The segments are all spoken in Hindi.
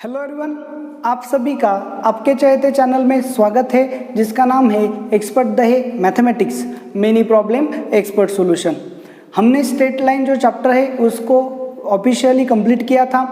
हेलो एवरीवन, आप सभी का आपके चहेते चैनल में स्वागत है जिसका नाम है एक्सपर्ट दहे mathematics many problem expert solution. हमने स्ट्रेट लाइन जो चैप्टर है उसको ऑफिशियली कंप्लीट किया था।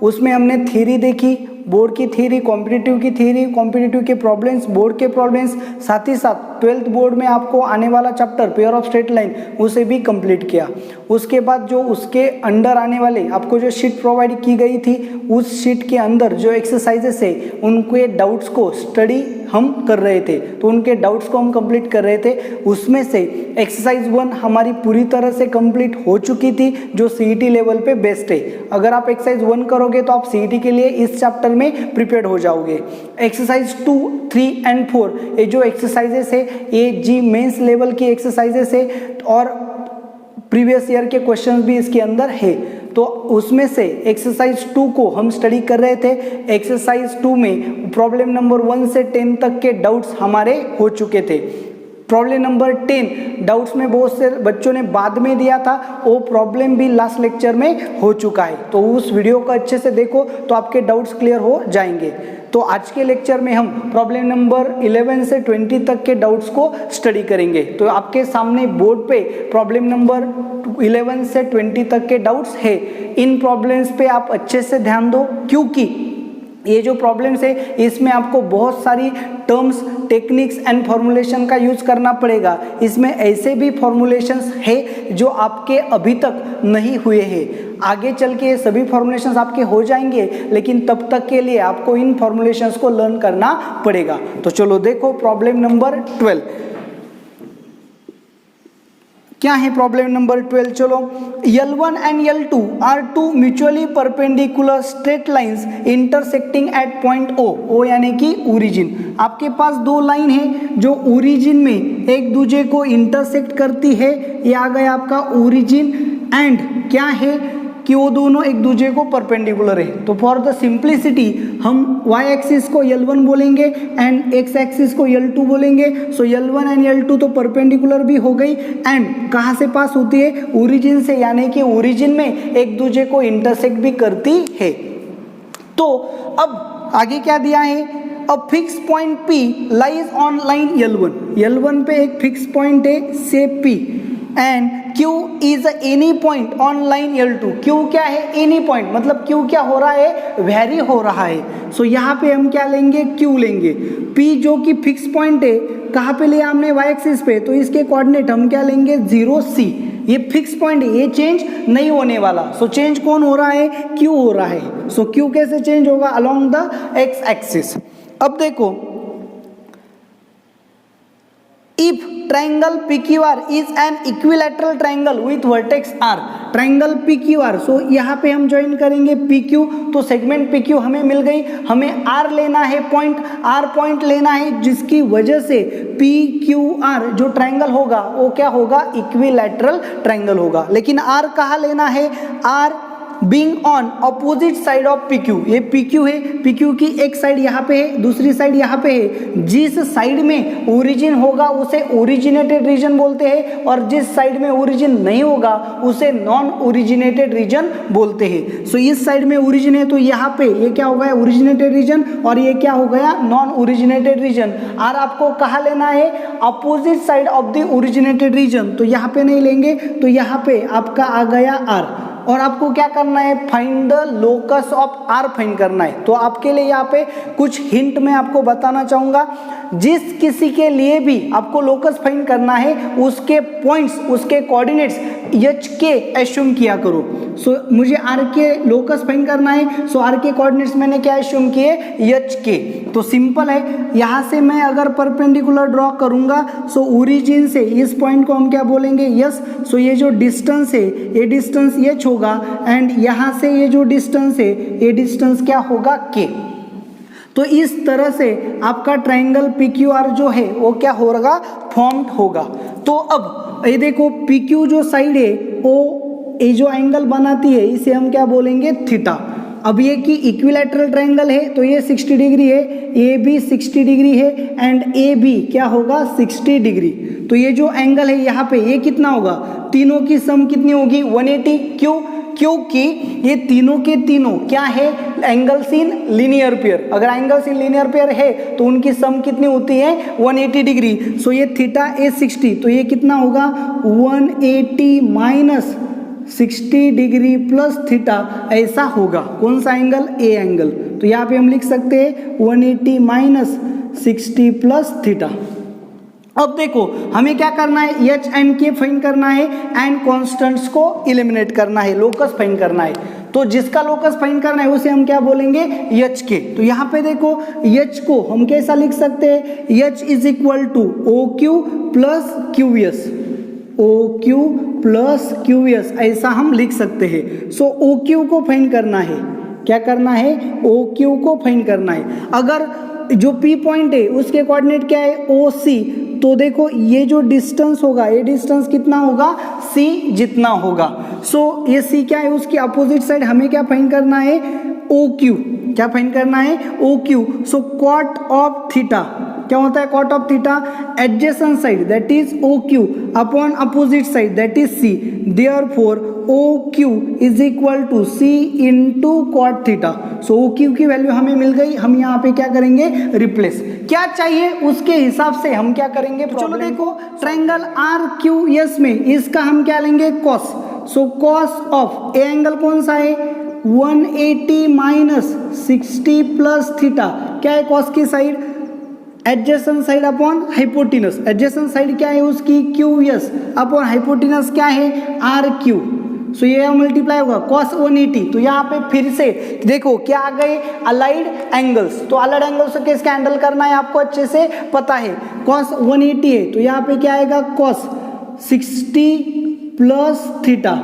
उसमें हमने थ्योरी देखी, बोर्ड की थ्योरी, कॉम्पिटिटिव की थ्योरी, कॉम्पिटिटिव के प्रॉब्लम्स, बोर्ड के प्रॉब्लम्स, साथ ही साथ 12th बोर्ड में आपको आने वाला chapter pair of straight line उसे भी कंप्लीट किया। उसके बाद जो उसके अंडर आने वाले आपको जो शीट प्रोवाइड की गई थी उस शीट के अंदर जो एक्सरसाइजेस है उनके डाउट्स को स्टडी हम कर रहे थे, तो उनके डाउट्स को हम कंप्लीट कर रहे थे। उसमें से एक्सरसाइज 1 हमारी पूरी तरह से कंप्लीट हो चुकी थी जो सीईटी लेवल पे बेस्ट है। अगर आप एक्सरसाइज 1 करोगे तो आप सीईटी के लिए इस चैप्टर में प्रिपेयर्ड हो जाओगे। एक्सरसाइज 2, 3 एंड 4 ये जो एक्सरसाइजेस है ये जी मेंस लेवल की एक्सरसाइजेस है और प्रीवियस ईयर के क्वेश्चन भी इसके अंदर है। तो उसमें से एक्सरसाइज 2 को हम स्टडी कर रहे थे। एक्सरसाइज 2 में प्रॉब्लम नंबर 1 से 10 तक के डाउट्स हमारे हो चुके थे। प्रॉब्लम नंबर 10 डाउट्स में बहुत से बच्चों ने बाद में दिया था, वो प्रॉब्लम भी लास्ट लेक्चर में हो चुका है। तो उस वीडियो को अच्छे से देखो तो आपके डाउट्स क्लियर हो जाएंगे। तो आज के लेक्चर में हम प्रॉब्लम नंबर 11 से 20 तक के डाउट्स को स्टडी करेंगे। तो आपके सामने बोर्ड पे प्रॉब्लम नंबर 11 से 20 तक के डाउट्स है। इन प्रॉब्लम्स पे आप अच्छे से ध्यान दो क्योंकि ये जो प्रॉब्लम्स है इसमें आपको बहुत सारी टर्म्स, टेक्निक्स एंड फॉर्मुलेशन का यूज करना पड़ेगा। इसमें ऐसे भी फॉर्मुलेशंस है जो आपके अभी तक नहीं हुए हैं। आगे चल के ये सभी फॉर्मुलेशंस आपके हो जाएंगे, लेकिन तब तक के लिए आपको इन फॉर्मुलेशंस को लर्न करना पड़ेगा। तो चलो देखो प्रॉब्लम नंबर 12 क्या है। प्रॉब्लम नंबर 12 चलो, L1 and L2 are two mutually perpendicular straight lines intersecting at point O यानी कि ओरिजिन। आपके पास दो लाइन है जो ओरिजिन में एक दूसरे को इंटरसेक्ट करती है। ये आ गया आपका ओरिजिन एंड क्या है कि वो दोनों एक दूसरे को परपेंडिकुलर है। तो फॉर द सिंप्लिसिटी हम y एक्सिस को L1 बोलेंगे एंड x एक्सिस को L2 बोलेंगे। सो L1 एंड L2 तो परपेंडिकुलर भी हो गई एंड कहाँ से पास होती है, ओरिजिन से, यानी कि ओरिजिन में एक दूसरे को इंटरसेक्ट भी करती है। तो अब आगे क्या दिया है, a fix point P lies on line L1 पे एक फिक्स पॉइंट है से P and Q is any point on line L2। Q क्या है, एनी पॉइंट, मतलब Q क्या हो रहा है, वेरी हो रहा है। सो यहाँ पे हम क्या लेंगे, Q लेंगे। P जो कि फिक्स पॉइंट है, कहाँ पे लिया हमने, y एक्सिस पे, तो इसके कोऑर्डिनेट हम क्या लेंगे, 0 C। ये फिक्स पॉइंट है, ये चेंज नहीं होने वाला। सो चेंज कौन हो रहा है, Q हो रहा है। सो Q कैसे चेंज होगा, अलोंग द x एक्सिस। अब देखो, if triangle PQR is an equilateral triangle with vertex R, triangle PQR, सो यहाँ पे हम ज्वाइन करेंगे PQ, तो सेगमेंट PQ हमें मिल गई। हमें R लेना है, पॉइंट R पॉइंट लेना है, जिसकी वजह से PQR जो ट्राइंगल होगा वो क्या होगा, इक्विलैटरल ट्राइंगल होगा। लेकिन R कहाँ लेना है, R being on opposite side of PQ। ये PQ है, PQ की एक साइड यहाँ पे है, दूसरी साइड यहाँ पे है। जिस साइड में ओरिजिन होगा उसे ओरिजिनेटेड रीजन बोलते हैं और जिस साइड में ओरिजिन नहीं होगा उसे नॉन ओरिजिनेटेड रीजन बोलते हैं। सो इस साइड में ओरिजिन है तो यहाँ पे ये क्या हो गया, ओरिजिनेटेड रीजन, और ये क्या हो गया, नॉन ओरिजिनेटेड रीजन। और आपको कहाँ लेना है, opposite side of the originated region, तो यहाँ पे नहीं लेंगे, तो यहाँ पे आपका आ गया R। और आपको क्या करना है, find the locus of R find करना है। तो आपके लिए यहाँ पे कुछ हिंट मैं आपको बताना चाहूँगा। जिस किसी के लिए भी आपको लोकस फाइंड करना है उसके पॉइंट्स, उसके कोऑर्डिनेट्स H के एस्यूम किया करो। सो मुझे R के लोकस फाइंड करना है, सो R के कोऑर्डिनेट्स मैंने क्या एस्यूम किए, H के। तो सिंपल है, यहाँ से मैं अगर परपेंडिकुलर ड्रॉ करूँगा सो ओरिजिन से इस पॉइंट को हम क्या बोलेंगे, यस। सो ये जो डिस्टेंस है ये डिस्टेंस H होगा एंड यहाँ से ये जो डिस्टेंस है ये डिस्टेंस क्या होगा, K। तो इस तरह से आपका ट्राइंगल PQR जो है वो क्या होगा, फॉर्म्ड होगा। तो अब ये देखो PQ जो साइड है वो ये जो एंगल बनाती है इसे हम क्या बोलेंगे, थीटा। अब ये कि इक्विलैटरल ट्राइंगल है तो ये 60 डिग्री है, ये भी 60 डिग्री है एंड ए भी क्या होगा, 60 डिग्री। तो ये जो एंगल है यहाँ पे ये कितना होगा, तीनों की सम कितनी होगी, 180। क्यों, क्योंकि ये तीनों के तीनों क्या है, एंगल्स इन लीनियर पेयर। अगर एंगल्स इन लीनियर पेयर है तो उनकी सम कितनी होती है 180 डिग्री। सो ये थीटा ए 60, तो ये कितना होगा 180 माइनस 60 डिग्री प्लस थीटा, ऐसा होगा। कौन सा एंगल, ए एंगल। तो यहाँ पे हम लिख सकते हैं 180 माइनस 60 प्लस थीटा। अब देखो हमें क्या करना है, एच एंड के फाइंड करना है एंड कॉन्स्टेंट्स को एलिमिनेट करना है, लोकस फाइंड करना है। तो जिसका लोकस फाइंड करना है उसे हम क्या बोलेंगे, एच के। तो यहाँ पे देखो एच को हम कैसा लिख सकते हैं, H is equal to O Q plus Q S, O Q plus Q S, ऐसा हम लिख सकते हैं। सो ओ क्यू को फाइंड करना है, क्या करना है, ओ क्यू को फाइंड करना है। अगर जो पी पॉइंट है उसके कोऑर्डिनेट क्या है, ओ सी, तो देखो ये जो डिस्टेंस होगा, ये डिस्टेंस कितना होगा, सी जितना होगा। सो ये सी क्या है, उसकी अपोजिट साइड हमें क्या फाइंड करना है, ओ क्यू। क्या फाइंड करना है, O Q. So cot of theta क्या होता है, cot of theta adjacent side that is O Q upon opposite side that is C. Therefore O Q is equal to C into cot theta. So O Q की वैल्यू हमें मिल गई, हम यहाँ पे क्या करेंगे, रिप्लेस। क्या चाहिए उसके हिसाब से हम क्या करेंगे, चलो देखो ट्रायंगल आर क्यू एस में इसका हम क्या लेंगे, cos. So cos of A angle कौन सा है, 180 माइनस 60 प्लस थीटा, क्या है कॉस की side, adjacent side upon hypotenuse. Adjacent side क्या है उसकी, क्यू एस अपॉन हाइपोटेनस क्या है, आर क्यू। सो ये मल्टीप्लाई होगा cos 180। तो यहाँ पे फिर से देखो क्या आ गए, अलाइड एंगल्स। तो अलाइड एंगल्स से किसका हैंडल करना है आपको अच्छे से पता है, cos 180 है तो यहाँ पे क्या आएगा, cos 60 plus theta.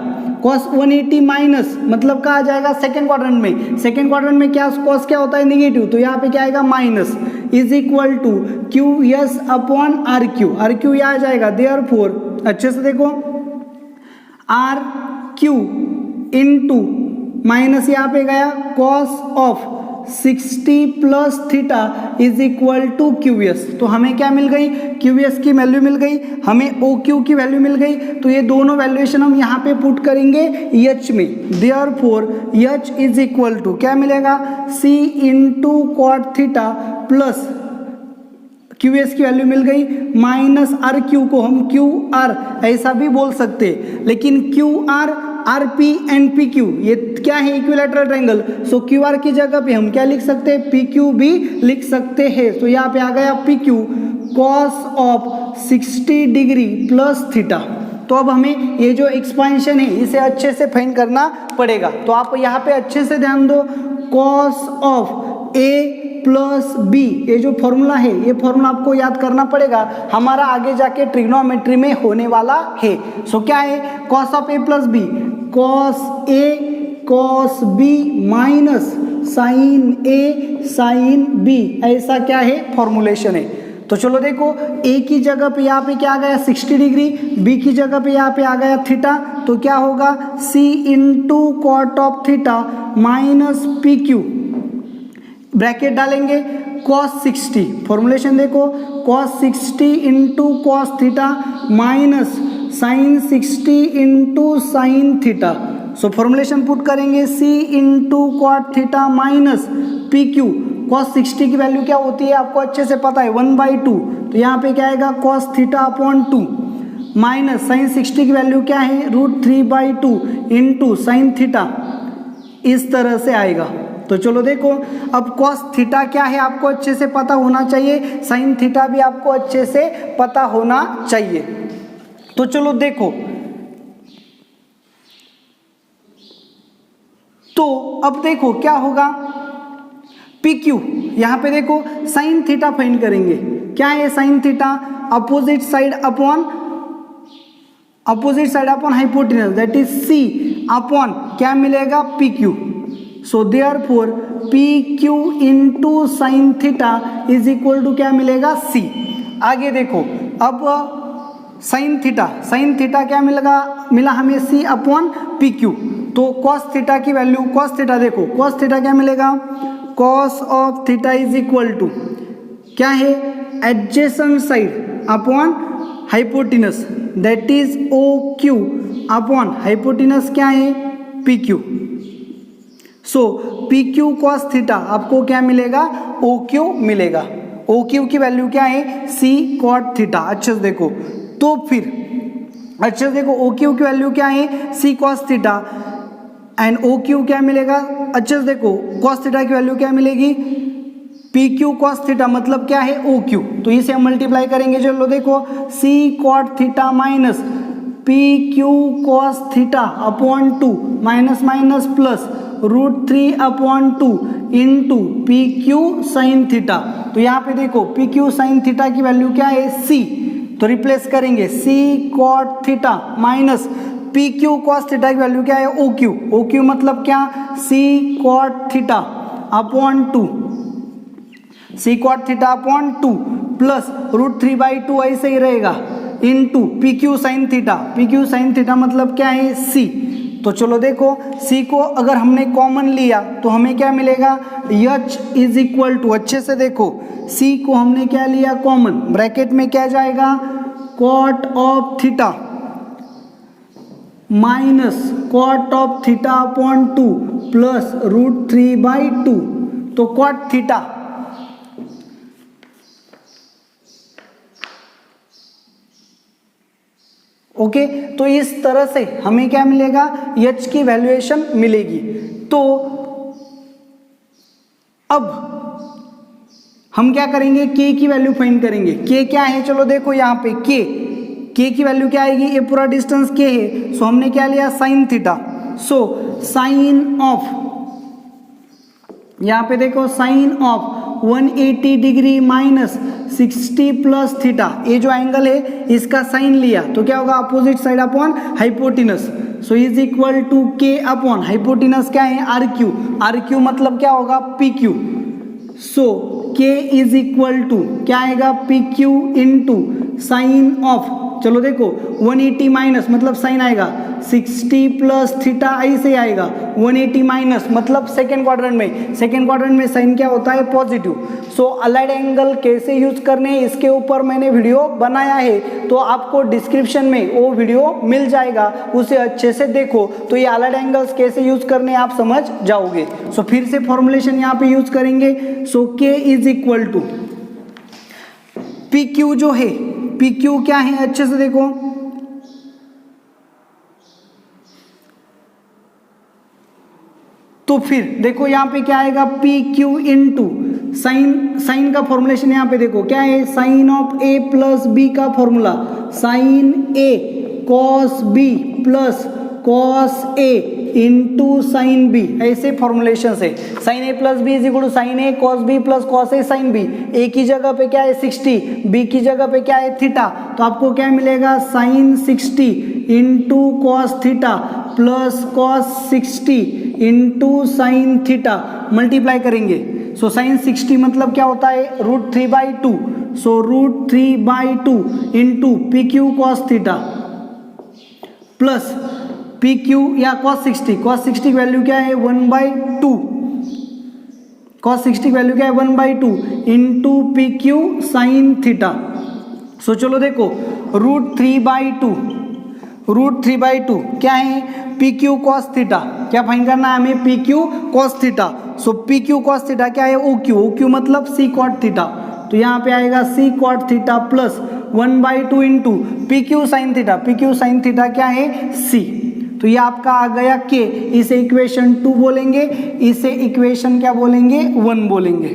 cos 180 minus मतलब कहा जाएगा सेकेंड क्वाड्रेंट में, सेकेंड क्वाड्रेंट में क्या cos क्या होता है, नेगेटिव, तो यहाँ पे क्या आएगा minus, is equal to Q S upon R Q. R Q यहाँ आ जाएगा, देयरफॉर अच्छे से देखो आर क्यू इंटू माइनस यहाँ पे गया cos of 60 plus theta is equal to Q S. तो हमें क्या मिल गई, क्यू एस की वैल्यू मिल गई, हमें ओ क्यू की वैल्यू मिल गई। तो ये दोनों वैल्यूएशन हम यहाँ पे पुट करेंगे एच में। Therefore H is equal to क्या मिलेगा, C into cot theta plus Q S की वैल्यू मिल गई माइनस आर क्यू को हम क्यू आर ऐसा भी बोल सकते हैं, लेकिन Q R R P and P Q ये क्या है, इक्विलैटरल ट्रायंगल। सो क्यू आर की जगह पे हम क्या लिख सकते हैं, पी क्यू भी लिख सकते हैं। तो यहाँ पे आ गया P Q cos of 60 degree plus theta. तो अब हमें ये जो एक्सपेंशन है इसे अच्छे से फाइंड करना पड़ेगा। तो आप यहाँ पे अच्छे से ध्यान दो, cos of A plus B, ये जो फॉर्मूला है ये फॉर्मूला आपको याद करना पड़ेगा, हमारा आगे जाके ट्रिग्नोमेट्री में होने वाला है। सो क्या है, cos of A plus B, cos A cos B minus sine A sine B, ऐसा क्या है फॉर्मूलेशन है। तो चलो देखो ए की जगह पे यहाँ पे क्या आ गया 60 डिग्री, बी की जगह पे यहाँ पे आ गया थीटा, तो क्या होगा C into cot of theta minus P Q, bracket डालेंगे cos 60, फॉर्मूलेशन देखो cos 60 into cos theta minus sine 60 into sine theta. So formulation put करेंगे c into cot theta minus P Q. cos 60 की वैल्यू क्या होती है आपको अच्छे से पता है 1/2, तो यहाँ पे क्या आएगा cos theta upon 2 minus sine 60 की वैल्यू क्या है √3/2 इंटू साइन थीटा, इस तरह से आएगा। तो चलो देखो अब cos थीटा क्या है आपको अच्छे से पता होना चाहिए, sin थीटा भी आपको अच्छे से पता होना चाहिए। तो चलो देखो, तो अब देखो क्या होगा, PQ यहाँ पे देखो sin थीटा फाइंड करेंगे, क्या है sin theta, opposite side upon hypotenuse that is C upon क्या मिलेगा PQ। So therefore P Q into sine theta is equal to क्या मिलेगा C। आगे देखो अब साइन थीटा क्या मिला हमें C अपॉन पी क्यू। तो कॉस थीटा की वैल्यू, कॉस थीटा देखो कॉस थीटा क्या मिलेगा, cos of theta is equal to क्या है adjacent side upon hypotenuse that is O Q upon hypotenuse क्या है P Q. So P Q cos theta आपको क्या मिलेगा, ओ क्यू मिलेगा। ओ क्यू की वैल्यू क्या है, सी कॉट थीटा। अच्छे से देखो, तो फिर अच्छे से देखो ओ क्यू की वैल्यू क्या है, C cos theta, and O Q क्या मिलेगा, अच्छे से देखो कॉस थीटा की वैल्यू क्या मिलेगी, पी क्यू कॉस थीटा, मतलब क्या है ओ क्यू। तो इसे हम मल्टीप्लाई करेंगे, चलो देखो C cot theta minus P Q cos theta upon 2 minus minus plus √3/2 into P Q sine theta. तो यहाँ पे देखो पी क्यू साइन थीटा की वैल्यू क्या है, सी, तो रिप्लेस करेंगे C cot theta minus P Q cos theta की वैल्यू क्या है, ओ क्यू। ओ क्यू मतलब क्या, C cot theta upon 2, C cot theta upon 2 plus √3/2 ऐसे ही रहेगा into P Q sine theta. P Q sine theta मतलब क्या है, सी। तो चलो देखो c को अगर हमने कॉमन लिया तो हमें क्या मिलेगा, h इज इक्वल टू, अच्छे से देखो c को हमने क्या लिया कॉमन, ब्रैकेट में क्या जाएगा, cot of theta minus cot of theta upon 2 plus √3/2, तो कॉट थीटा ओके। तो इस तरह से हमें क्या मिलेगा, h की वैल्यूएशन मिलेगी। तो अब हम क्या करेंगे, k की वैल्यू फाइंड करेंगे। k क्या है, चलो देखो यहाँ पे k की वैल्यू क्या आएगी, ये पूरा डिस्टेंस k है, सो हमने क्या लिया sine theta. So sine of, यहाँ पे देखो sine of 180 degree minus 60 plus theta, ये जो एंगल है इसका साइन लिया तो क्या होगा, opposite side upon hypotenuse. So is equal to K upon hypotenuse क्या है, आर क्यू। आर क्यू मतलब क्या होगा, P Q. So K is equal to क्या आएगा, P Q into sign of, चलो देखो 180 माइनस मतलब साइन आएगा 60 प्लस थीटा, ऐसे आएगा 180 माइनस मतलब सेकेंड क्वाड्रेंट में साइन क्या होता है, पॉजिटिव। सो अलाइड एंगल कैसे यूज करने इसके ऊपर मैंने वीडियो बनाया है, तो आपको डिस्क्रिप्शन में वो वीडियो मिल जाएगा, उसे अच्छे से देखो तो ये अलाइड एंगल्स कैसे यूज करने आप समझ जाओगे। सो फिर से फॉर्मुलेशन यहाँ पे यूज करेंगे। So K is equal to P Q, जो है पी क्यू क्या है, अच्छे से देखो तो फिर देखो यहाँ पे क्या आएगा, पी क्यू इंटू साइन का फॉर्मुलेशन यहाँ पे देखो क्या है, sine of A plus B का formula, sine A cos B plus cos A into sine B, ऐसे फॉर्मुलेशन है। Sine A plus B is equal to sine A cos B plus cos A sine B. A की जगह पे क्या है 60, बी की जगह पे क्या है थीटा, तो आपको क्या मिलेगा, sine 60 into cos theta plus cos 60 into sine theta, multiply करेंगे। सो साइन 60 मतलब क्या होता है, √3/2, so √3/2 into P Q cos theta plus P Q या कॉस 60 की वैल्यू क्या है 1/2, कॉस 60 की वैल्यू क्या है 1/2 into P Q sine theta. So चलो देखो √3/2 क्या है, पी क्यू कॉस थीटा, क्या फाइंड करना है हमें, P Q cos theta. So P Q cos theta क्या है, ओ क्यू मतलब सी कॉट थीटा, तो यहाँ पे आएगा C cot theta plus 1/2 into P Q sine theta. P Q sine theta क्या है, सी। तो ये आपका आ गया के, इसे इक्वेशन 2 बोलेंगे, इसे इक्वेशन क्या बोलेंगे, 1 बोलेंगे।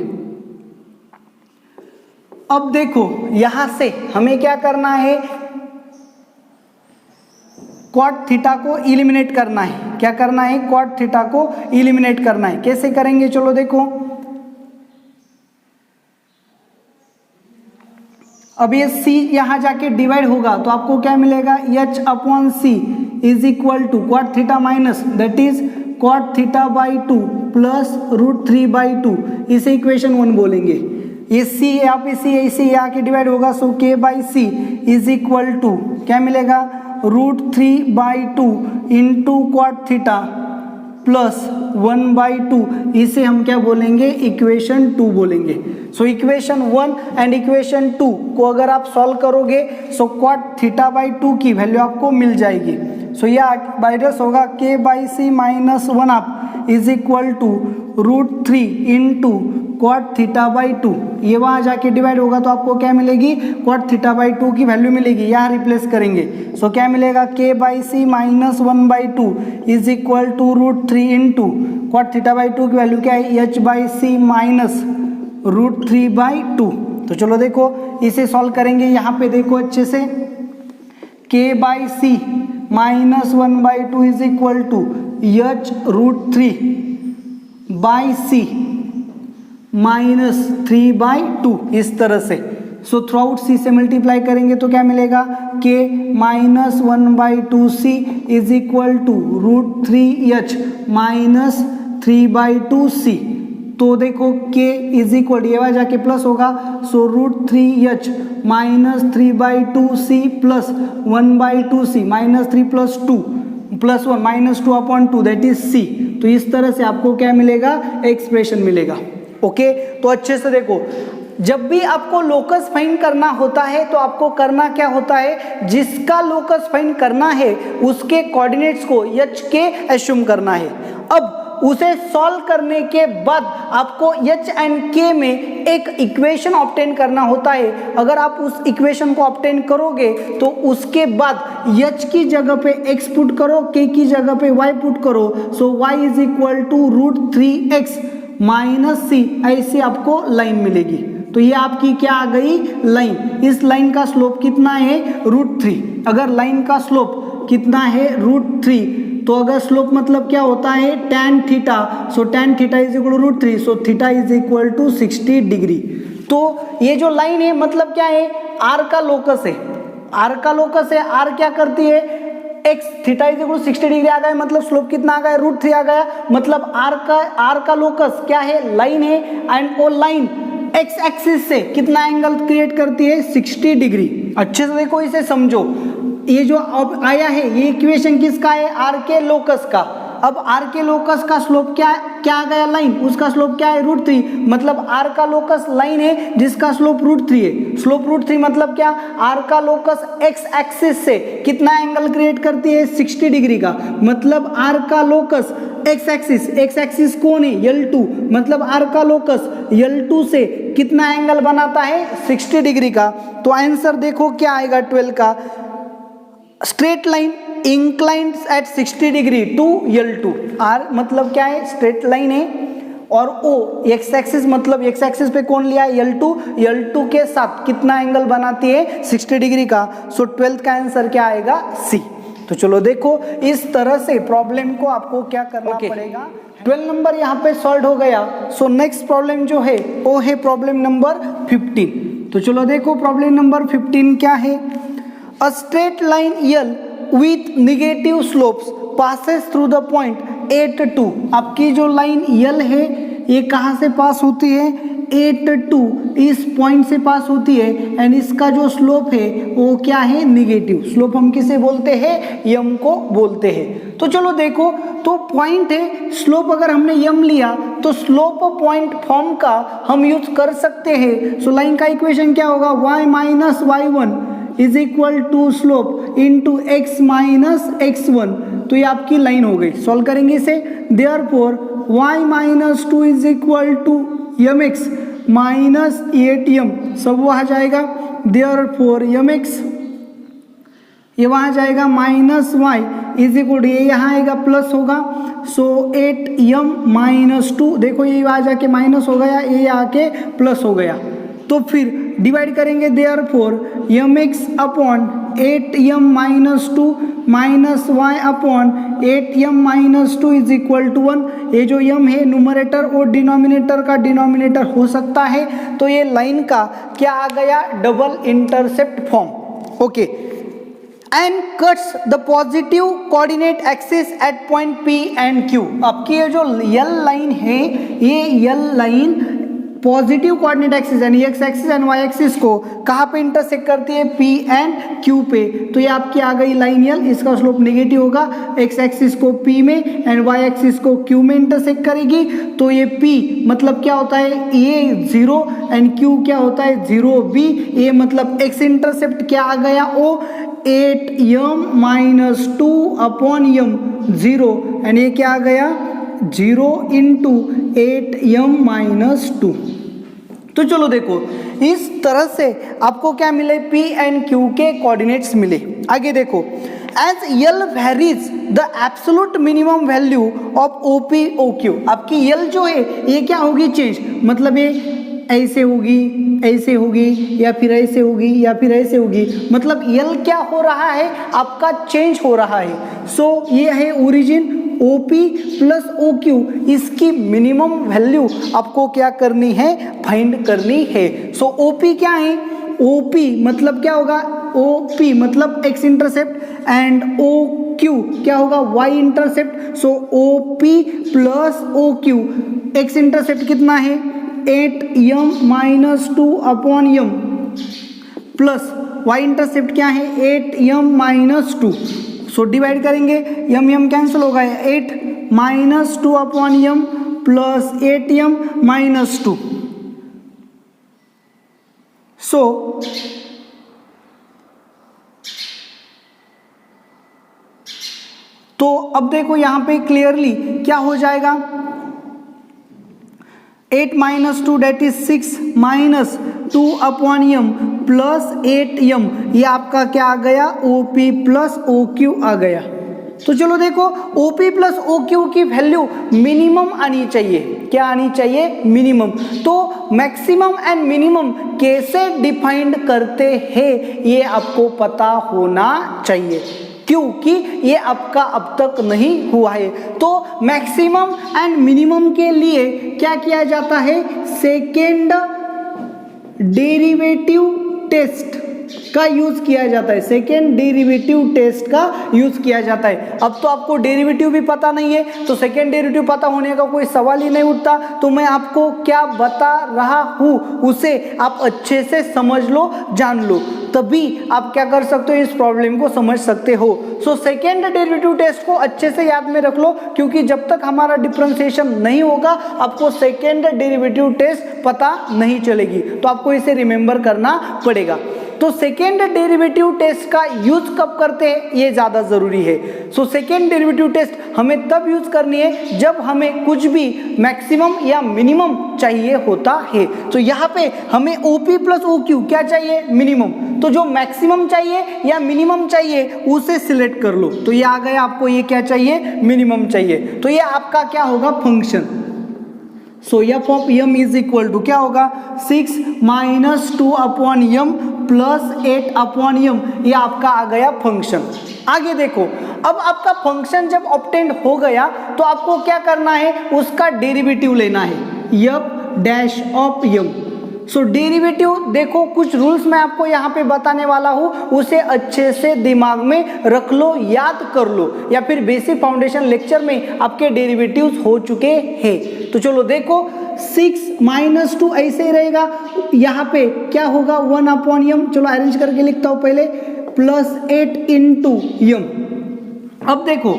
अब देखो यहां से हमें क्या करना है, कॉट थीटा को इलिमिनेट करना है। क्या करना है, कॉट थीटा को इलिमिनेट करना है। कैसे करेंगे, चलो देखो अब ये c यहां जाके डिवाइड होगा तो आपको क्या मिलेगा, h upon C is equal to cot theta minus that is cot theta by 2 plus √3/2, इसे इक्वेशन 1 बोलेंगे। ये c यहाँ पे c ऐसे आके डिवाइड होगा, so k by C is equal to क्या मिलेगा, √3/2 इंटू कॉट थीटा प्लस 1/2, इसे हम क्या बोलेंगे, इक्वेशन 2 बोलेंगे। सो इक्वेशन 1 एंड इक्वेशन 2 को अगर आप सॉल्व करोगे सो कॉट थीटा बाई 2 की वैल्यू आपको मिल जाएगी। सो ये माइनस होगा K by C minus 1/2 is equal to √3 into cot theta by 2। ये वहाँ जाके डिवाइड होगा तो आपको क्या मिलेगी, कॉट थीटा बाई 2 की वैल्यू मिलेगी, यहाँ रिप्लेस करेंगे। सो क्या मिलेगा, K by C minus 1/2 is equal to √3 into cot theta by 2 की वैल्यू क्या है, एच बाई सी माइनस √3/2। तो चलो देखो इसे सॉल्व करेंगे। यहाँ पे देखो अच्छे से, K by C minus 1/2 is equal to H √3/c minus 3/2 इस तरह से। सो थ्रू आउट सी से मल्टीप्लाई करेंगे तो क्या मिलेगा, K minus 1/2c is equal to √3h minus 3/2c। तो देखो के इज इक्वल, ये वाला जाके प्लस होगा, सो √3h minus 3/2c plus 1/2c minus 3 plus 2 plus 1 minus 2/2 that is c। तो इस तरह से आपको क्या मिलेगा, एक्सप्रेशन मिलेगा। ओके तो अच्छे से देखो, जब भी आपको लोकस फाइंड करना होता है तो आपको करना क्या होता है, जिसका लोकस फाइंड करना है उसके कोऑर्डिनेट्स को एच के एज्यूम करना है। अब उसे सॉल्व करने के बाद आपको एच एंड के में एक इक्वेशन ऑब्टेन करना होता है। अगर आप उस इक्वेशन को ऑब्टेन करोगे तो उसके बाद एच की जगह पे एक्स पुट करो, के की जगह पे वाई पुट करो। So Y is equal to √3x minus C, ऐसे आपको लाइन मिलेगी। तो ये आपकी क्या आ गई, लाइन। इस लाइन का स्लोप कितना है, √3। अगर लाइन का स्लोप कितना है, √3, तो अगर स्लोप मतलब क्या होता है, tan theta. So tan theta is equal to √3, so theta is equal to 60 degree. तो ये जो लाइन है मतलब क्या है, आर का लोकस है, आर का लोकस है। आर क्या करती है, X, theta is equal to 60 degree आ गया, मतलब स्लोप कितना आ गया, √3 आ गया। मतलब आर का लोकस क्या है, लाइन है, एंड वो लाइन एक्स एक्सिस से कितना एंगल क्रिएट करती है, 60 डिग्री। अच्छे से देखो, इसे समझो। ये जो अब आया है ये इक्वेशन किसका है, आर के लोकस का। अब आर के लोकस का स्लोप क्या आ गया, लाइन, उसका स्लोप क्या है, √3। मतलब आर का लोकस लाइन है जिसका स्लोप √3 है। स्लोप √3 मतलब क्या, आर का लोकस एक्स एक्सिस से कितना एंगल क्रिएट करती है, 60 डिग्री का। मतलब आर का लोकस एक्स एक्सिस कौन है, L2। मतलब आर का लोकस L2 से कितना एंगल बनाता है, 60 डिग्री का। तो आंसर देखो क्या आएगा 12 का, straight line inclined at 60 degree to L2। R मतलब क्या है, स्ट्रेट लाइन है, और ओ एक्स एक्सिस मतलब एक्स एक्सिस पे कौन लिया है, L2 के साथ कितना एंगल बनाती है, 60 डिग्री का। सो 12th का आंसर क्या आएगा, सी। तो चलो देखो, इस तरह से प्रॉब्लम को आपको क्या करना पड़ेगा। 12 नंबर यहाँ पे सॉल्व हो गया। सो नेक्स्ट प्रॉब्लम जो है वो है प्रॉब्लम नंबर 15। तो चलो देखो प्रॉब्लम नंबर 15 क्या है, a straight line L with negative slopes passes through the point 8 2। आपकी जो लाइन L है ये कहाँ से पास होती है, 8 2 इस पॉइंट से पास होती है, एंड इसका जो स्लोप है वो क्या है, निगेटिव। स्लोप हम किसे बोलते हैं, m को बोलते हैं। तो चलो देखो, तो पॉइंट है, स्लोप अगर हमने m लिया तो स्लोप पॉइंट फॉर्म का हम यूज कर सकते हैं। सो लाइन का इक्वेशन क्या होगा, y minus y1 is equal to slope into X minus x1। तो ये आपकी लाइन हो गई। सॉल्व करेंगे इसे, therefore y minus 2 is equal to mx minus 8m, सब वहाँ जाएगा। देयरफॉर mx ये वहाँ जाएगा, minus y is equal to, ये यहाँ आएगा प्लस होगा। सो 8m माइनस 2, देखो ये वहाँ जाके माइनस हो गया, ये आके प्लस हो गया। तो फिर डिवाइड करेंगे, therefore mx upon 8m minus 2 minus y upon 8m minus 2 is equal to 1। ये जो m है न्यूमरेटर और डिनोमिनेटर का डिनोमिनेटर हो सकता है। तो ये लाइन का क्या आ गया, double intercept form. Okay, and cuts the positive coordinate axis at point P and Q। आपकी ये जो L लाइन है, ये L line positive coordinate axis यानी X axis and Y axis को कहाँ पे इंटरसेक्ट करती है, पी एंड क्यू पे। तो ये आपकी आ गई लाइन यल, इसका स्लोप नेगेटिव होगा, एक्स एक्सिस को पी में एंड वाई एक्सिस को क्यू में इंटरसेक्ट करेगी। तो ये पी मतलब क्या होता है, ए 0 एंड क्यू क्या होता है 0 बी। ए मतलब एक्स इंटरसेप्ट क्या आ गया, O 8m minus 2 upon M 0 and ये क्या आ गया 0 इंटू 8m माइनस 2। तो चलो देखो इस तरह से आपको क्या मिले, P एंड Q के कोऑर्डिनेट्स मिले। आगे देखो, as L varies the absolute minimum value of OP OQ, आपकी यल जो है ये क्या होगी चेंज, मतलब ये ऐसे होगी, ऐसे होगी, या फिर ऐसे होगी, या फिर ऐसे होगी, मतलब यल क्या हो रहा है आपका चेंज हो रहा है। सो ये है ओरिजिन OP प्लस OQ, इसकी मिनिमम वैल्यू आपको क्या करनी है, फाइंड करनी है। सो OP क्या है, OP मतलब क्या होगा, OP मतलब x इंटरसेप्ट एंड OQ क्या होगा y इंटरसेप्ट। सो OP plus OQ, x intercept कितना है 8m minus 2 upon M plus y intercept क्या है 8m माइनस 2। सो डिवाइड करेंगे, यम यम कैंसिल होगा, 8 minus 2 upon M plus 8m minus 2। सो तो अब देखो यहां पे क्लियरली क्या हो जाएगा, 8 minus 2 that is 6 minus 2 upon M plus 8m, ये आपका क्या आ गया OP प्लस OQ आ गया। तो चलो देखो OP प्लस OQ की वैल्यू मिनिमम आनी चाहिए, क्या आनी चाहिए मिनिमम। तो मैक्सिमम एंड मिनिमम कैसे डिफाइंड करते हैं ये आपको पता होना चाहिए, क्योंकि ये आपका अब तक नहीं हुआ है। तो मैक्सिमम एंड मिनिमम के लिए क्या किया जाता है, सेकेंड डेरिवेटिव टेस्ट का यूज किया जाता है, सेकेंड डेरिवेटिव टेस्ट का यूज किया जाता है। अब तो आपको डेरिवेटिव भी पता नहीं है, तो सेकेंड डेरिवेटिव पता होने का कोई सवाल ही नहीं उठता। तो मैं आपको क्या बता रहा हूं उसे आप अच्छे से समझ लो, जान लो, तभी आप क्या कर सकते हो, इस प्रॉब्लम को समझ सकते हो। सो सेकेंड डेरिवेटिव टेस्ट को अच्छे से याद में रख लो, क्योंकि जब तक हमारा डिफरेंशिएशन नहीं होगा आपको सेकेंड डेरिवेटिव टेस्ट पता नहीं चलेगी, तो आपको इसे रिमेंबर करना पड़ेगा। तो सेकेंड डेरिवेटिव टेस्ट का यूज कब करते हैं ये ज्यादा जरूरी है। सो सेकेंड डेरिवेटिव टेस्ट हमें तब यूज करनी है जब हमें कुछ भी मैक्सिमम या मिनिमम चाहिए होता है। तो यहाँ पे हमें OP प्लस OQ क्या चाहिए, मिनिमम। तो जो मैक्सिमम चाहिए या मिनिमम चाहिए उसे सिलेक्ट कर लो। तो ये आ गया, आपको ये क्या चाहिए, मिनिमम चाहिए। तो ये आपका क्या होगा, function. So F of M is equal to क्या होगा, 6 minus 2 upon M plus 8 upon M, ये आपका आ गया फंक्शन। आगे देखो, अब आपका फंक्शन जब ऑब्टेन्ड हो गया तो आपको क्या करना है, उसका डेरिवेटिव लेना है, F dash of M. So derivative देखो, कुछ रूल्स मैं आपको यहाँ पे बताने वाला हूँ, उसे अच्छे से दिमाग में रख लो, याद कर लो, या फिर बेसिक फाउंडेशन लेक्चर में आपके डेरिवेटिव्स हो चुके हैं। तो चलो देखो, 6 माइनस 2 ऐसे ही रहेगा, यहाँ पे क्या होगा 1 अपॉन यम, चलो अरेंज करके लिखता हूँ पहले, प्लस 8 इंटू यम। अब देखो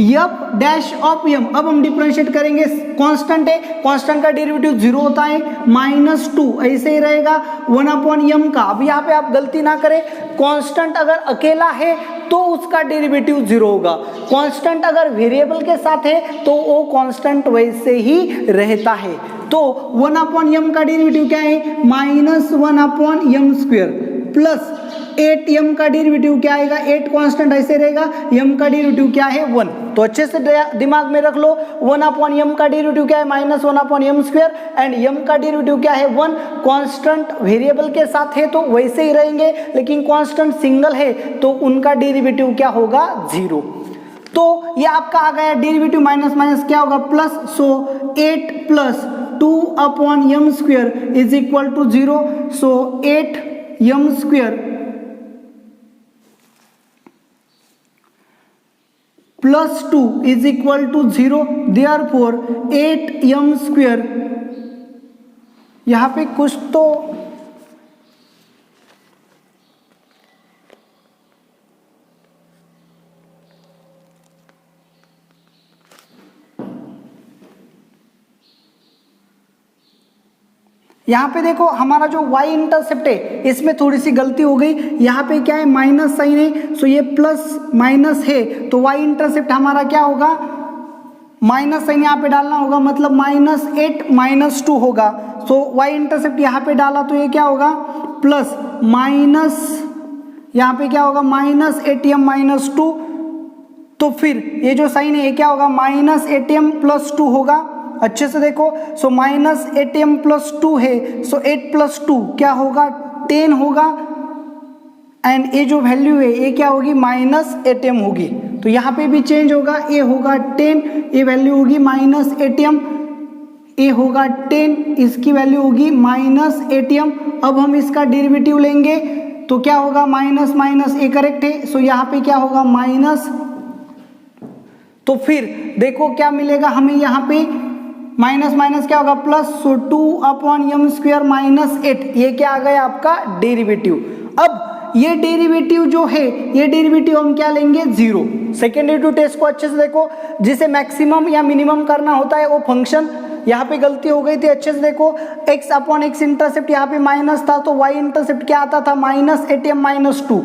एफ डैश ऑफ यम, अब हम डिफरेंशिएट करेंगे, कांस्टेंट है, कांस्टेंट का डेरिवेटिव 0 होता है, -2 ऐसे ही रहेगा 1 अपॉन यम का। अब यहाँ पे आप गलती ना करें, कांस्टेंट अगर अकेला है तो उसका डेरिवेटिव 0 होगा, कांस्टेंट अगर वेरिएबल के साथ है तो वो कांस्टेंट वैसे ही रहता है। तो 1 अपॉन यम का डेरिवेटिव क्या है, -1 upon M square plus 8m का डेरिवेटिव क्या आएगा, 8 कांस्टेंट ऐसे रहेगा, m का डेरिवेटिव क्या है 1। तो अच्छे से दिमाग में रख लो, 1 अपॉन m का डेरिवेटिव क्या है, -1 upon M square, and m का डेरिवेटिव क्या है 1। कांस्टेंट वेरिएबल के साथ है तो वैसे ही रहेंगे, लेकिन कांस्टेंट सिंगल है तो उनका डेरिवेटिव क्या होगा 0। तो ये आपका आ गया डेरिवेटिव, माइनस माइनस क्या होगा plus. So 8 plus 2 upon M square is equal to 0। So 8 M square plus 2 is equal to 0, therefore 8m square यहाँ पे कुछ तो यहाँ पे देखो हमारा जो y इंटरसेप्ट है इसमें थोड़ी सी गलती हो गई। यहाँ पे क्या है, माइनस साइन है, सो ये प्लस माइनस है, तो y इंटरसेप्ट हमारा क्या होगा, माइनस साइन यहाँ पे डालना होगा, मतलब -8 - 2 होगा। सो y इंटरसेप्ट यहाँ पे डाला तो ये क्या होगा, प्लस माइनस, यहाँ पे क्या होगा -8m - 2, तो फिर ये जो साइन है ये क्या होगा, -8m + 2 होगा। अच्छे से देखो, सो -8m + 2 है, सो 8 + 2 क्या होगा, 10 होगा, एंड ये जो वैल्यू है ये क्या होगी, -8m होगी। तो यहाँ पे भी चेंज होगा, ये होगा 10, ये वैल्यू होगी -8m, ये होगा 10, इसकी वैल्यू होगी -8m। अब हम इसका डेरिवेटिव लेंगे तो क्या होगा, माइनस माइनस, ये करेक्ट है, सो यहाँ पे क्या होगा माइनस, तो फिर देखो क्या मिलेगा हमें, यहाँ पे माइनस माइनस क्या होगा प्लस, सो 2/m² - 8, ये क्या आ गया आपका डेरिवेटिव। अब ये डेरिवेटिव जो है, ये डेरिवेटिव हम क्या लेंगे, 0। सेकेंड डेरिवेटिव टेस्ट को अच्छे से देखो, जिसे मैक्सिमम या मिनिमम करना होता है वो फंक्शन, यहाँ पे गलती हो गई थी, अच्छे से देखो, x/x इंटरसेप्ट यहाँ पे माइनस था, तो y इंटरसेप्ट क्या आता था, -8m - 2,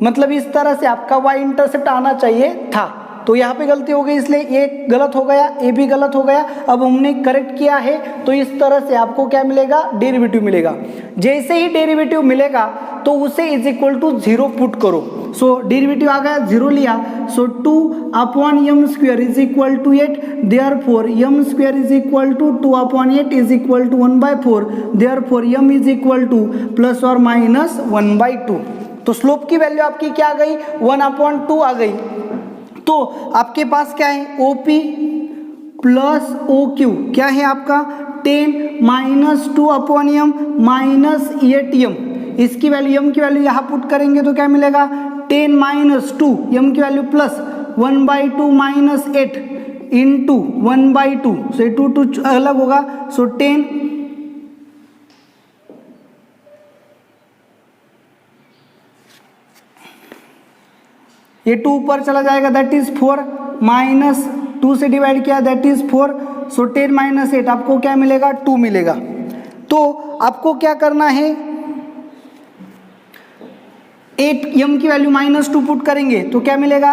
मतलब इस तरह से आपका y इंटरसेप्ट आना चाहिए था। तो यहाँ पे गलती हो गई, इसलिए ये गलत हो गया, ये भी गलत हो गया। अब हमने करेक्ट किया है, तो इस तरह से आपको क्या मिलेगा, डेरिवेटिव मिलेगा। जैसे ही डेरिवेटिव मिलेगा तो उसे = 0 पुट करो। सो डेरिवेटिव आ गया, 0 लिया, सो 2/m² = 8, therefore m² = 2/8 = 1/4, therefore m = ±1/2। तो स्लोप की वैल्यू आपकी क्या आ गई, 1/2 आ गई। तो आपके पास क्या है, OP + OQ क्या है आपका, 10 - 2/m - 8m, इसकी वैल्यू m की वैल्यू यहाँ पुट करेंगे तो क्या मिलेगा, 10 - 2, m की वैल्यू प्लस 1/2 - 8 इंटू 1/2, सो 2 अलग होगा, सो 10, ये 2 ऊपर चला जाएगा, दैट इज 4, -2 से डिवाइड किया, दैट इज 4, सो 10 - 8 आपको क्या मिलेगा, 2 मिलेगा। तो आपको क्या करना है, 8m की वैल्यू -2 पुट करेंगे तो क्या मिलेगा,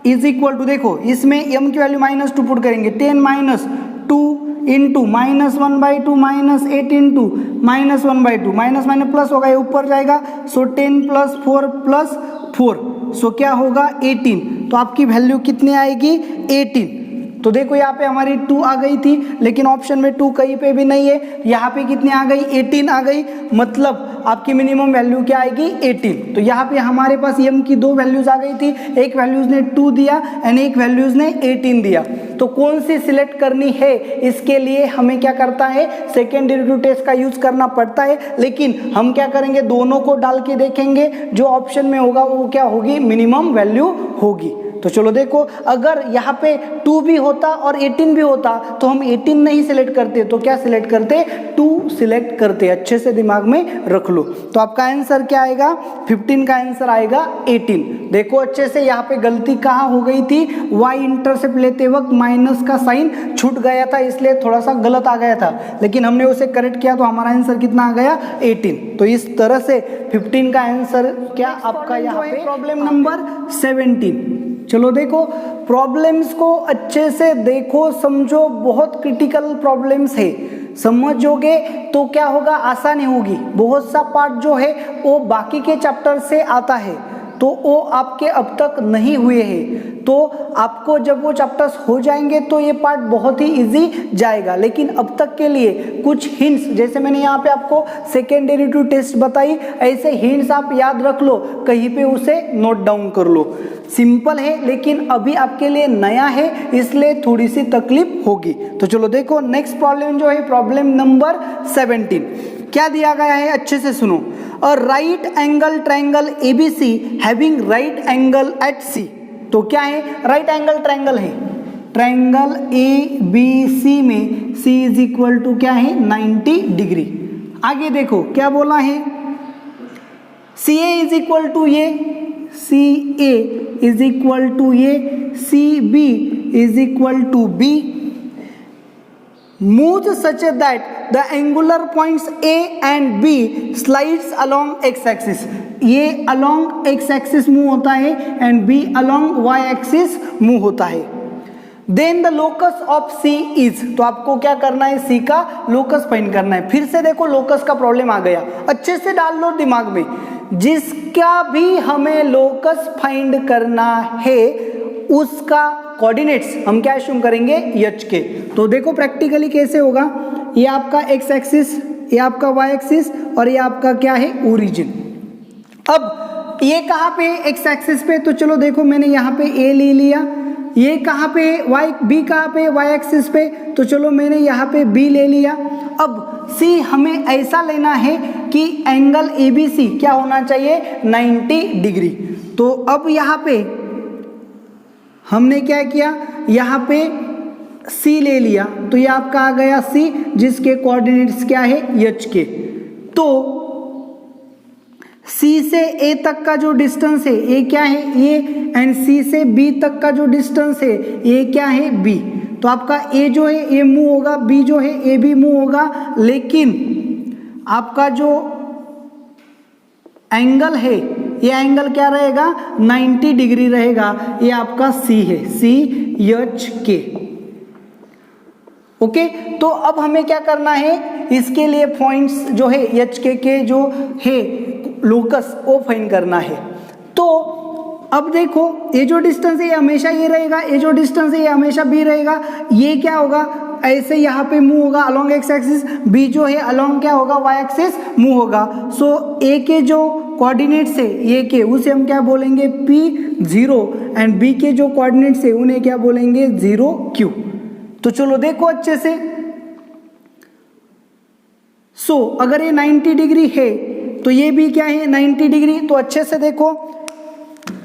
= देखो इसमें m की वैल्यू -2 पुट करेंगे, 10 - 2 into -1/2 - 8 into -1/2, minus minus plus होगा, ये ऊपर जाएगा, सो 10 + 4 + 4, सो क्या होगा 18। तो आपकी वैल्यू कितनी आएगी, 18। तो देखो यहाँ पे हमारी 2 आ गई थी, लेकिन ऑप्शन में 2 कहीं पे भी नहीं है, यहाँ पे कितनी आ गई, 18 आ गई, मतलब आपकी मिनिमम वैल्यू क्या आएगी, 18। तो यहाँ पे हमारे पास m की 2 वैल्यूज आ गई थी, एक वैल्यूज ने 2 दिया एंड एक वैल्यूज ने 18 दिया। तो कौन सी सिलेक्ट करनी है, इसके लिए हमें क्या करता है, सेकेंड डेरिवेटिव टेस्ट का यूज करना पड़ता है, लेकिन हम क्या करेंगे, दोनों को डाल के देखेंगे, जो ऑप्शन में होगा वो क्या होगी, मिनिमम वैल्यू होगी। तो चलो देखो, अगर यहाँ पे 2 भी होता और 18 भी होता तो हम 18 नहीं सिलेक्ट करते, तो क्या सिलेक्ट करते, 2 सिलेक्ट करते। अच्छे से दिमाग में रख लो। तो आपका आंसर क्या आएगा, 15 का आंसर आएगा 18। देखो अच्छे से, यहाँ पे गलती कहाँ हो गई थी, y इंटरसेप्ट लेते वक्त माइनस का साइन छूट गया था, इसलिए थोड़ा सा गलत आ गया था, लेकिन हमने उसे करेक्ट किया तो हमारा आंसर कितना आ गया, 18। तो इस तरह से 15 का आंसर क्या आपका यहाँ पे, प्रॉब्लम नंबर 17। चलो देखो, प्रॉब्लम्स को अच्छे से देखो, समझो, बहुत क्रिटिकल प्रॉब्लम्स है, समझोगे तो क्या होगा, आसानी होगी। बहुत सा पार्ट जो है वो बाकी के चैप्टर से आता है, तो वो आपके अब तक नहीं हुए हैं, तो आपको जब वो चैप्टर्स हो जाएंगे तो ये पार्ट बहुत ही इजी जाएगा। लेकिन अब तक के लिए कुछ हिंट्स, जैसे मैंने यहाँ पे आपको सेकेंड डेरिवेटिव टेस्ट बताई, ऐसे हिंट्स आप याद रख लो, कहीं पे उसे नोट डाउन कर लो। सिंपल है, लेकिन अभी आपके लिए नया है, इसलिए थोड़ी सी तकलीफ होगी। तो चलो देखो, नेक्स्ट प्रॉब्लम जो है, प्रॉब्लम नंबर 17 क्या दिया गया है, अच्छे से सुनो। A right angle triangle ABC having right angle at C। तो क्या है, राइट एंगल ट्रायंगल है, ट्रायंगल ए बी सी में सी इज इक्वल टू क्या है 90 डिग्री। आगे देखो क्या बोला है, C A is equal to ये, C A is equal to ये, C B is equal to B, moves such that the angular points A and B slides along x axis। ये along x axis मूव होता है and B along y axis move होता है। Then the locus of C is, तो आपको क्या करना है, C का लोकस फाइंड करना है। फिर से देखो लोकस का प्रॉब्लम आ गया, अच्छे से डाल लो दिमाग में, जिसका भी हमें लोकस फाइंड करना है उसका कोऑर्डिनेट्स हम क्या एज्यूम करेंगे, एच के। तो देखो प्रैक्टिकली कैसे होगा, ये आपका एक्स एक्सिस, ये आपका वाई एक्सिस और ये आपका क्या है ओरिजिन। अब ये कहाँ पे एक्स एक्सिस पे, तो चलो देखो मैंने यहाँ पे ए ले लिया, ये कहाँ पे वाई, बी कहाँ पे वाई एक्सिस पे, तो चलो मैंने यहाँ पे बी ले लिया। अब सी हमें ऐसा लेना है कि एंगल ए बी सी क्या होना चाहिए 90 डिग्री। तो अब यहाँ पे हमने क्या किया, यहाँ पे C ले लिया, तो ये आपका आ गया C जिसके कोऑर्डिनेट्स क्या है एच के। तो C से A तक का जो डिस्टेंस है ये क्या है ये, एंड C से B तक का जो डिस्टेंस है ये क्या है B। तो आपका A जो है ये मूव होगा, B जो है ये भी मूव होगा, लेकिन आपका जो एंगल है ये एंगल क्या रहेगा 90 डिग्री रहेगा। ये आपका C है, सी एच के। ओके, तो अब हमें क्या करना है, इसके लिए पॉइंट्स जो है एच के जो है लोकस वो फाइंड करना है। तो अब देखो ये जो डिस्टेंस है ये हमेशा ये रहेगा, ये जो डिस्टेंस है ये हमेशा बी रहेगा। ये क्या होगा, ऐसे यहाँ पे मूव होगा अलोंग एक्स एक्सिस, बी जो है अलोंग क्या होगा वाई एक्सिस मूव होगा। सो ए के जो कोऑर्डिनेट्स है ये के, उसे हम क्या बोलेंगे P0, एंड बी के जो कोऑर्डिनेट्स है उन्हें क्या बोलेंगे 0Q। तो चलो देखो अच्छे से, सो अगर ये 90 डिग्री है तो ये भी क्या है 90 डिग्री। तो अच्छे से देखो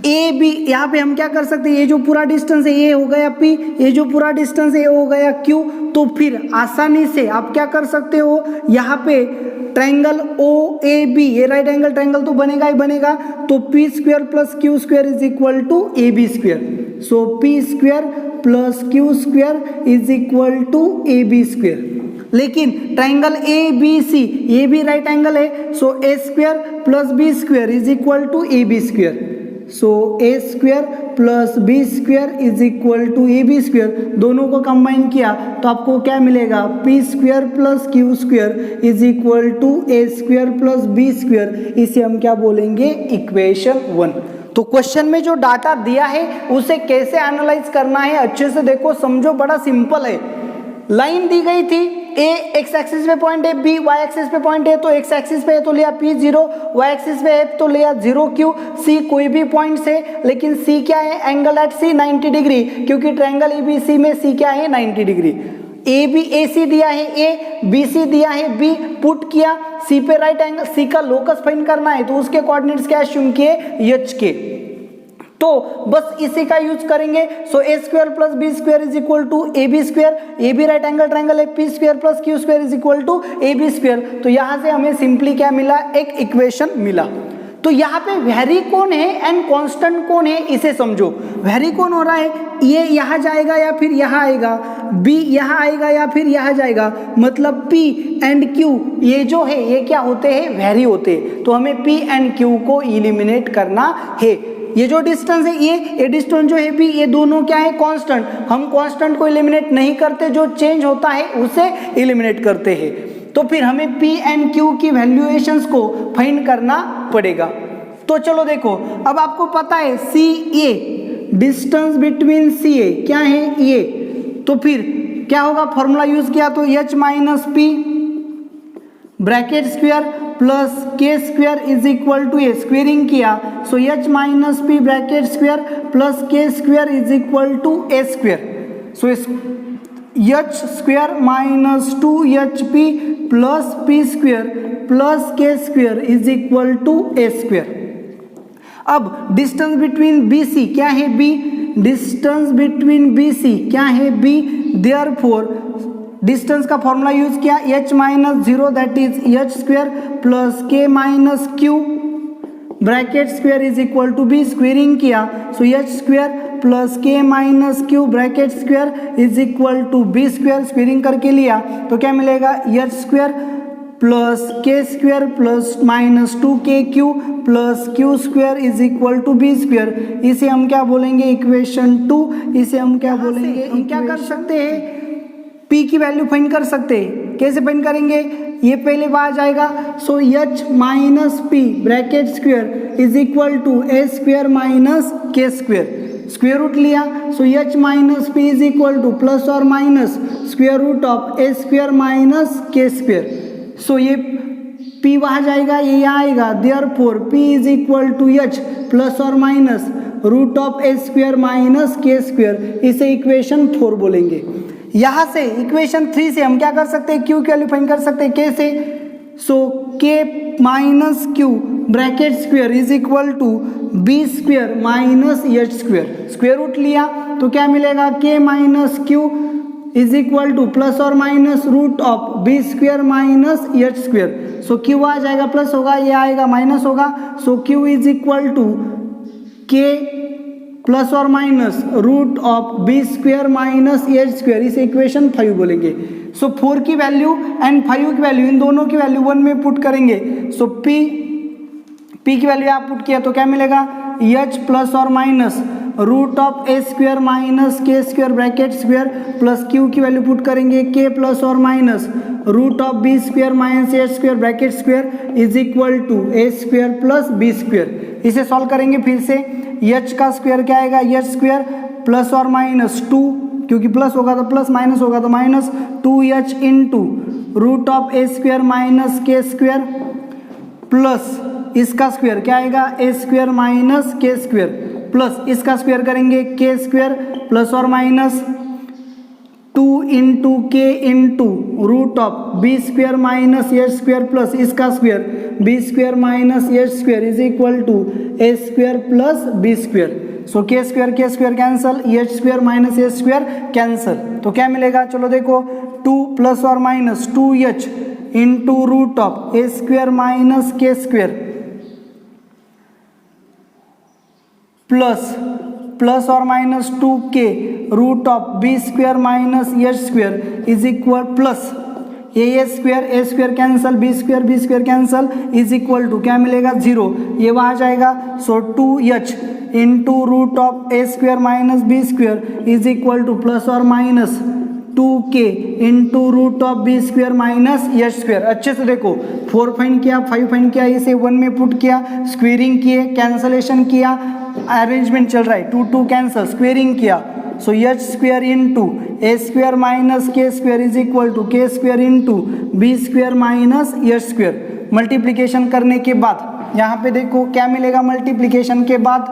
ए बी, यहाँ पे हम क्या कर सकते हैं, ये जो पूरा डिस्टेंस है ये हो गया P, ये जो पूरा डिस्टेंस है ये हो गया Q। तो फिर आसानी से आप क्या कर सकते हो, यहाँ पे ट्रायंगल ओ ए बी, ये राइट एंगल ट्रायंगल तो बनेगा ही बनेगा, तो P square plus Q square is equal to A B square. So P square plus Q square is equal to A B square. लेकिन ट्रायंगल ए बी सी ये भी राइट एंगल है, so A square plus B square is equal to A B square. So A square plus B square is equal to A B square. दोनों को कंबाइन किया तो आपको क्या मिलेगा, P square plus Q square is equal to A square plus B square. इसे हम क्या बोलेंगे इक्वेशन 1। तो क्वेश्चन में जो डाटा दिया है उसे कैसे एनालाइज करना है अच्छे से देखो, समझो, बड़ा सिंपल है। लाइन दी गई थी, ए एक्स एक्सिस पे पॉइंट है, बी वाई एक्सिस पे पॉइंट है, तो एक्स एक्सिस पे है तो लिया P0, वाई एक्सिस पे है तो लिया 0Q। सी कोई भी पॉइंट है, लेकिन सी क्या है, एंगल एट सी 90 डिग्री, क्योंकि ट्रायंगल ABC में सी क्या है 90 डिग्री। ए बी ए सी दिया है, ए बी सी दिया है, बी पुट किया, सी पे राइट एंगल, सी का लोकस फाइंड करना है तो उसके कोऑर्डिनेट्स क्या एज्यूम किए एच के। तो बस इसी का यूज करेंगे। So A square plus B square is equal to A B square, A B right angle triangle है, P square plus Q square is equal to A B square. तो यहाँ से हमें सिंपली क्या मिला, एक इक्वेशन मिला। तो यहाँ पे वेरी कौन है एंड कांस्टेंट कौन है इसे समझो। वेरी कौन हो रहा है, ये यहाँ जाएगा या फिर यहाँ आएगा, बी यहाँ आएगा या फिर यहाँ जाएगा, मतलब P एंड Q ये जो है ये क्या होते हैं, वेरी होते हैं। तो हमें P एंड Q को इलिमिनेट करना है। ये जो डिस्टेंस है ये डिस्टेंस जो है भी, ये दोनों क्या है कांस्टेंट। हम कांस्टेंट को एलिमिनेट नहीं करते, जो चेंज होता है उसे एलिमिनेट करते हैं। तो फिर हमें P एंड Q की वैल्यूएशंस को फाइंड करना पड़ेगा। तो चलो देखो, अब आपको पता है CA, डिस्टेंस बिटवीन CA क्या है ये, तो फिर क्या होगा, फॉर्मूला यूज किया तो H minus P bracket square plus K square is equal to A, squaring किया, so H minus P bracket square plus K square is equal to A square. So H square minus 2HP plus P square plus K square is equal to A square. अब डिस्टेंस बिटवीन BC क्या है, B distance between B C क्या है बी, देयरफॉर डिस्टेंस का फॉर्मूला यूज किया h minus 0 that is h square plus k minus Q bracket square is equal to B, squaring किया so h square plus k minus Q bracket square is equal to B square, squaring करके लिया तो क्या मिलेगा h square plus k square plus minus 2kq plus q square is equal to b square. इसे हम क्या बोलेंगे इक्वेशन 2, इसे हम क्या बोलेंगे, हम क्या कर सकते हैं p की वैल्यू फाइंड कर सकते हैं। कैसे फाइंड करेंगे, ये पहले बाहर जाएगा so h minus P bracket square is equal to A square minus K square, square root लिया so h minus P is equal to plus और minus square root of A square minus K square. So ये p वहाँ जाएगा, ये यहाँ आएगा, therefore p is equal to h plus और minus root of A square minus K square, इसे इक्वेशन 4 बोलेंगे। यहाँ से इक्वेशन 3 से हम क्या कर सकते हैं, q की वैल्यू फाइंड कर सकते हैं। कैसे, so k minus Q bracket square is equal to B square minus H square, square root लिया तो क्या मिलेगा k minus Q is equal to plus और minus root of B square minus H square. So Q आ जाएगा प्लस होगा, ये आएगा माइनस होगा, so Q is equal to k plus और minus root of B square minus H square, इसे इक्वेशन 5 बोलेंगे। सो 4 की वैल्यू एंड 5 की वैल्यू, इन दोनों की वैल्यू 1 में पुट करेंगे। सो p की वैल्यू आप पुट किया तो क्या मिलेगा, h प्लस और minus root of A square minus K square bracket square plus q की वैल्यू पुट करेंगे k प्लस और minus root of B square minus H square bracket square is equal to A square plus B square. इसे सॉल्व करेंगे फिर से, h का स्क्वायर क्या आएगा, h स्क्वायर प्लस और माइनस 2, क्योंकि प्लस होगा तो प्लस, माइनस होगा तो minus 2h into root of A square minus K square plus इसका स्क्वायर क्या आएगा, A square minus K square plus इसका स्क्वायर करेंगे के स्क्वायर प्लस और minus 2 into K into root of B square minus H square plus इसका square B square minus H square is equal to A square plus B square. So K square cancel, H square minus H square cancel, तो क्या मिलेगा, चलो देखो 2 प्लस और minus 2h into root of A square minus K square plus और minus 2k root of B square minus H square is equal plus A square cancel, B square cancel is equal to क्या मिलेगा 0, ये वहाँ जाएगा। So 2h into root of A square minus B square is equal to plus और minus 2k into root of B square minus H square. अच्छे से देखो, 4 फाइंड किया, 5 फाइंड किया, इसे 1 में पुट किया, स्क्वेयरिंग किए, कैंसलेशन किया, अरेंजमेंट चल रहा है, 2 2 कैंसल, स्क्वेयरिंग किया so H square into A square minus K square is equal to K square into B square minus H square. Multiplication करने के बाद यहाँ पे देखो क्या मिलेगा, मल्टीप्लीकेशन के बाद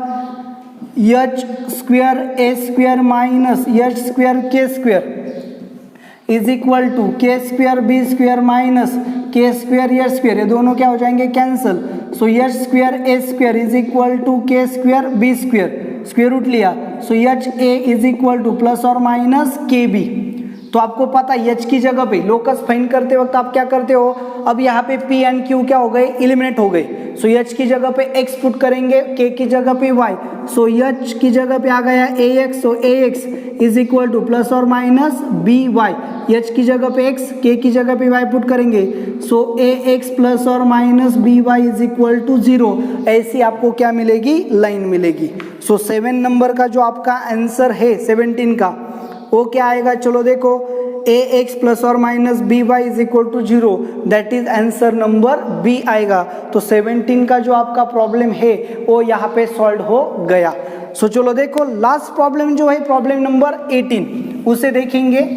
H square A square minus H square K square is equal to K square B square minus K square H square, ये दोनों क्या हो जाएंगे cancel. So H square A square is equal to K square B square, square root लिया so H A is equal to plus और माइनस के बी। तो आपको पता है एच की जगह पे लोकस फाइंड करते वक्त आप क्या करते हो, अब यहाँ पे पी एंड क्यू क्या हो गए, एलिमिनेट हो गए। सो एच की जगह पे एक्स पुट करेंगे, के की जगह पे वाई, सो एच की जगह पे आ गया A X, so A X is equal to plus और माइनस बी वाई, एच की जगह पे एक्स, के की जगह पे वाई पुट करेंगे, सो ए एक्स प्लस और minus B Y is equal to 0। ऐसी आपको क्या मिलेगी, लाइन मिलेगी। सो 7 नंबर का जो आपका आंसर है 17 का वो क्या आएगा, चलो देखो, ए एक्स प्लस और minus B Y is equal to 0, that is answer number B आएगा। तो 17 का जो आपका प्रॉब्लम है वो यहाँ पे सॉल्व हो गया। सो चलो देखो लास्ट प्रॉब्लम जो है प्रॉब्लम नंबर 18, उसे देखेंगे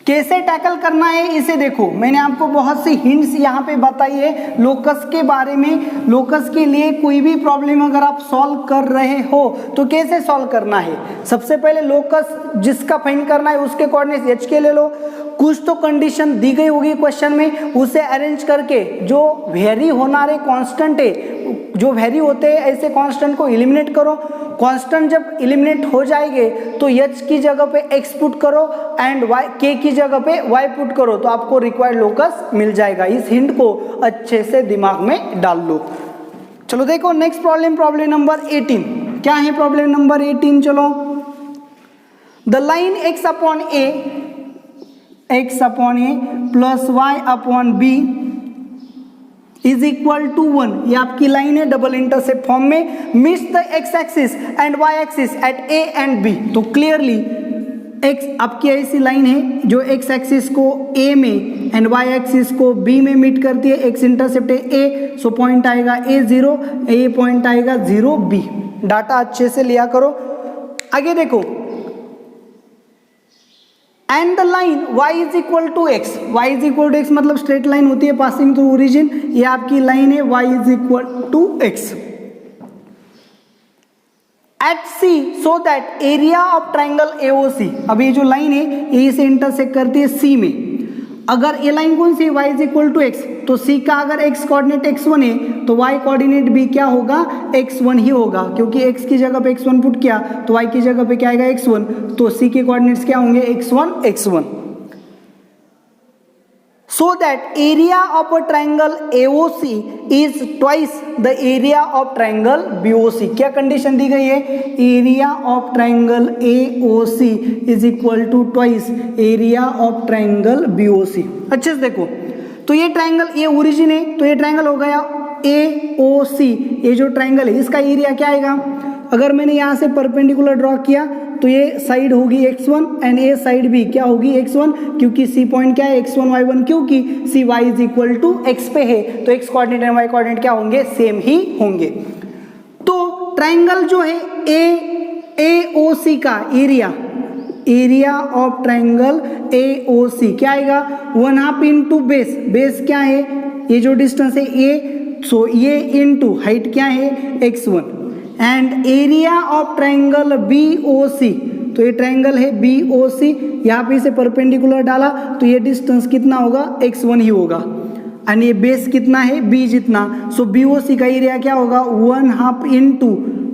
कैसे टैकल करना है। इसे देखो मैंने आपको बहुत सी हिंट्स यहाँ पे बताई है लोकस के बारे में। लोकस के लिए कोई भी प्रॉब्लम अगर आप सॉल्व कर रहे हो तो कैसे सॉल्व करना है, सबसे पहले लोकस जिसका फाइंड करना है उसके कोऑर्डिनेट्स एच के ले लो, कुछ तो कंडीशन दी गई होगी क्वेश्चन में, उसे अरेंज करके जो वेरी होने वाले कांस्टेंट है, जो वेरी होते हैं ऐसे कांस्टेंट को एलिमिनेट करो। कांस्टेंट जब एलिमिनेट हो जाएंगे तो h की जगह पे x पुट करो एंड y k की जगह पे y पुट करो तो आपको रिक्वायर्ड लोकस मिल जाएगा। इस हिंट को अच्छे से दिमाग में डाल लो। चलो देखो नेक्स्ट प्रॉब्लम, प्रॉब्लम नंबर 18। क्या है प्रॉब्लम नंबर 18? चलो, the line x upon a plus y upon b is equal to 1, ये आपकी लाइन है डबल इंटरसेप्ट फॉर्म में, meets the X axis and Y axis at A and B. तो क्लियरली एक्स आपकी ऐसी लाइन है जो एक्स एक्सिस को ए में एंड वाई एक्सिस को बी में मीट करती है। एक्स इंटरसेप्ट है ए, सो पॉइंट आएगा ए 0, ए पॉइंट आएगा 0 बी। डाटा अच्छे से लिया करो। आगे देखो, and the line y is equal to X, Y is equal to X मतलब स्ट्रेट लाइन होती है पासिंग थ्रू ओरिजिन। ये आपकी लाइन है y is equal to X at C so that area of triangle AOC। अब ये जो लाइन है ए से इंटरसेक्ट करती है C में। अगर ये लाइन कौन सी है? y is equal to X, तो C का अगर x कोऑर्डिनेट x1 है तो y कोऑर्डिनेट भी क्या होगा? x1 ही होगा, क्योंकि x की जगह पे x1 पुट किया तो y की जगह पे क्या आएगा? x1। तो C के कोऑर्डिनेट्स क्या होंगे? x1 so that area of a triangle AOC is twice the area of triangle BOC। क्या कंडीशन दी गई है? Area of triangle AOC is equal to twice area of triangle BOC। अच्छे से देखो, तो ये ट्राइंगल, ये ओरिजिन है तो ये ट्राइंगल हो गया AOC। ये जो ट्राइंगल है इसका एरिया क्या आएगा? अगर मैंने यहाँ से परपेंडिकुलर ड्रॉ किया तो ये साइड होगी x1 एंड ये साइड भी क्या होगी? x1, क्योंकि C पॉइंट क्या है? x1 y1, क्योंकि C y is equal to x पे है तो x coordinate and y coordinate क्या होंगे? सेम ही होंगे। तो ट्राइंगल जो है AOC का एरिया ऑफ ट्राइंगल AOC क्या आएगा? 1/2 इंटू बेस, बेस क्या है? ये जो डिस्टेंस है a, सो ये इंटू हाइट क्या है? x1 and area of triangle BOC। तो ये ट्राइंगल है BOC, यहाँ पे इसे परपेंडिकुलर डाला तो ये डिस्टेंस कितना होगा? x1 ही होगा एंड ये बेस कितना है? b जितना। सो BOC का एरिया क्या होगा? 1/2 इंटू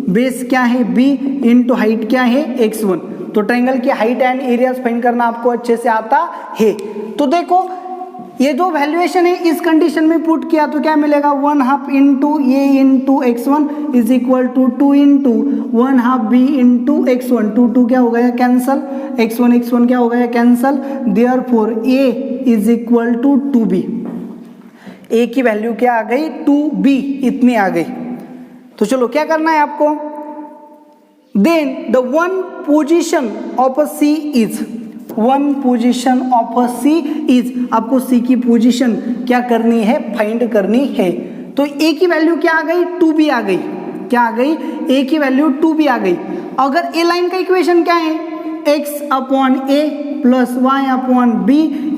बेस क्या है? b इंटू हाइट क्या है? x1। तो ट्राइंगल की हाइट एंड एरिया फाइंड करना आपको अच्छे से आता है। तो देखो ये जो वैल्यूएशन है इस कंडीशन में पुट किया तो क्या मिलेगा? 1/2 इंटू ये into x1 is equal to 2 into 1/2 b into x1। 2 क्या हो गया? कैंसल। x1 क्या हो गया? Cancel. Therefore a is equal to 2b। a की वैल्यू क्या आ गई? 2b, इतनी आ गई। तो चलो क्या करना है आपको? Then the one position of a C is, one position of a C is, आपको C की पोजीशन क्या करनी है? फाइंड करनी है। तो A की वैल्यू क्या आ गई? 2b आ गई। क्या आ गई? A की वैल्यू 2b आ गई। अगर A लाइन का इक्वेशन क्या है? x upon a plus y upon b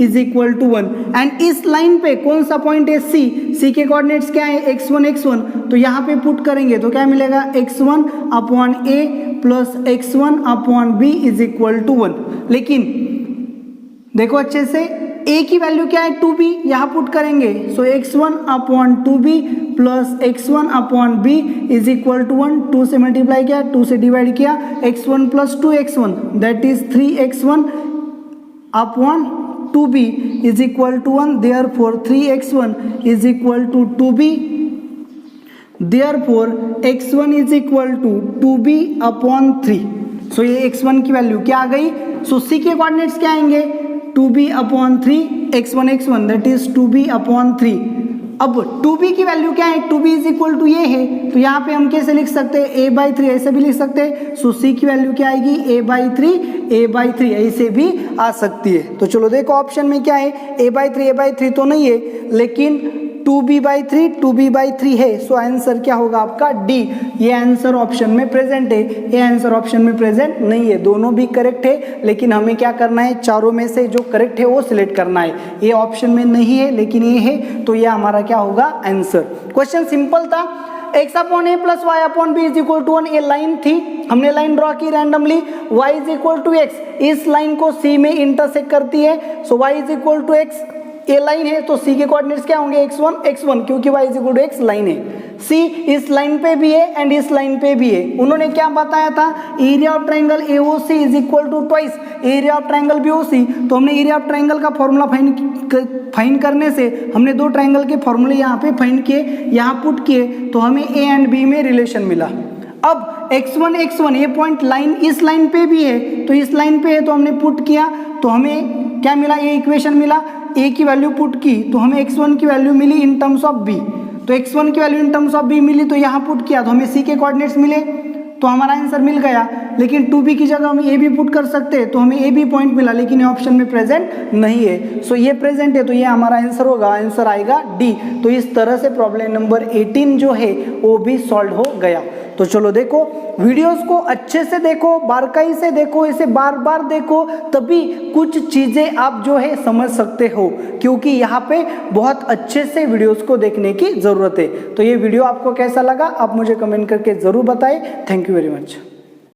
is equal to 1 and इस लाइन पे कौन सा पॉइंट है? C के कोऑर्डिनेट्स क्या है? x1 तो यहाँ पे पुट करेंगे तो क्या मिलेगा? x1 upon a plus x1 upon b is equal to 1। लेकिन देखो अच्छे से, a की वैल्यू क्या है? 2b, यहाँ पुट करेंगे so x1 upon 2b plus x1 upon b is equal to 1। 2 से मल्टीप्लाई किया, 2 से डिवाइड किया, x1 plus 2x1 that is 3x1 upon 2b is equal to 1। Therefore 3x1 is equal to 2b, therefore x1 is equal to 2b upon 3। So ये x1 की वैल्यू क्या आ गई? सो C के कोऑर्डिनेट्स क्या आएंगे? 2b upon 3 x1 that is 2b upon 3। अब 2b की वैल्यू क्या है? 2b इज इक्वल टू ये है तो यहाँ पे हम कैसे लिख सकते हैं? a/3 ऐसे भी लिख सकते हैं। सो C की वैल्यू क्या आएगी? a/3 ऐसे भी आ सकती है। तो चलो देखो ऑप्शन में क्या है? a/3 तो नहीं है, लेकिन 2b/3 है। सो आंसर क्या होगा आपका? डी। ये आंसर ऑप्शन में प्रेजेंट है, ये आंसर ऑप्शन में प्रेजेंट नहीं है। दोनों भी करेक्ट है, लेकिन हमें क्या करना है? चारों में से जो करेक्ट है वो सिलेक्ट करना है। ये ऑप्शन में नहीं है लेकिन ये है, तो ये हमारा क्या होगा? आंसर। क्वेश्चन सिंपल था। x upon a plus y upon b is equal to 1। ये लाइन थी, हमने लाइन ड्रॉ की randomly. y is equal to x, इस लाइन को C में इंटरसेक्ट करती है, so y is equal to x a line है तो सी के कोऑर्डिनेट्स क्या होंगे x1 x1 क्योंकि y is equal to x line है। सी इस लाइन पे भी है एंड इस लाइन पे भी है। उन्होंने क्या बताया था, area of triangle AOC is equal to twice area of triangle BOC. तो हमने एरिया ऑफ ट्रायंगल का फॉर्मूला फाइंड करने से हमने दो ट्रायंगल के फॉर्मूले यहाँ पे फाइंड किए, यहाँ पुट किए, तो हमें ए एंड बी में रिलेशन मिला। अब x1 ये पॉइंट लाइन इस लाइन पे भी है, तो इस लाइन पे है तो हमने पुट किया, तो हमें क्या मिला, ये इक्वेशन मिला। a की वैल्यू पुट की तो हमें x1 की वैल्यू मिली इन टर्म्स ऑफ b, तो x1 की value in terms of b मिली, तो यहाँ पुट किया तो हमें c के कोऑर्डिनेट्स मिले, तो हमारा आंसर मिल गया। लेकिन 2b की जगह हम a भी पुट कर सकते हैं, तो हमें a भी पॉइंट मिला, लेकिन ये ऑप्शन में प्रेजेंट नहीं है। सो ये प्रेजेंट है तो ये हमारा आंसर होगा, आंसर आएगा डी। तो इस तरह से प्रॉब्लम नंबर 18 जो है वो भी सॉल्व हो गया। तो चलो देखो, वीडियोस को अच्छे से देखो, बारकाई से देखो, इसे बार बार देखो, तभी कुछ चीजें आप जो है समझ सकते हो, क्योंकि यहाँ पे बहुत अच्छे से वीडियोस को देखने की जरूरत है। तो ये वीडियो आपको कैसा लगा आप मुझे कमेंट करके जरूर बताएं। Thank you very much.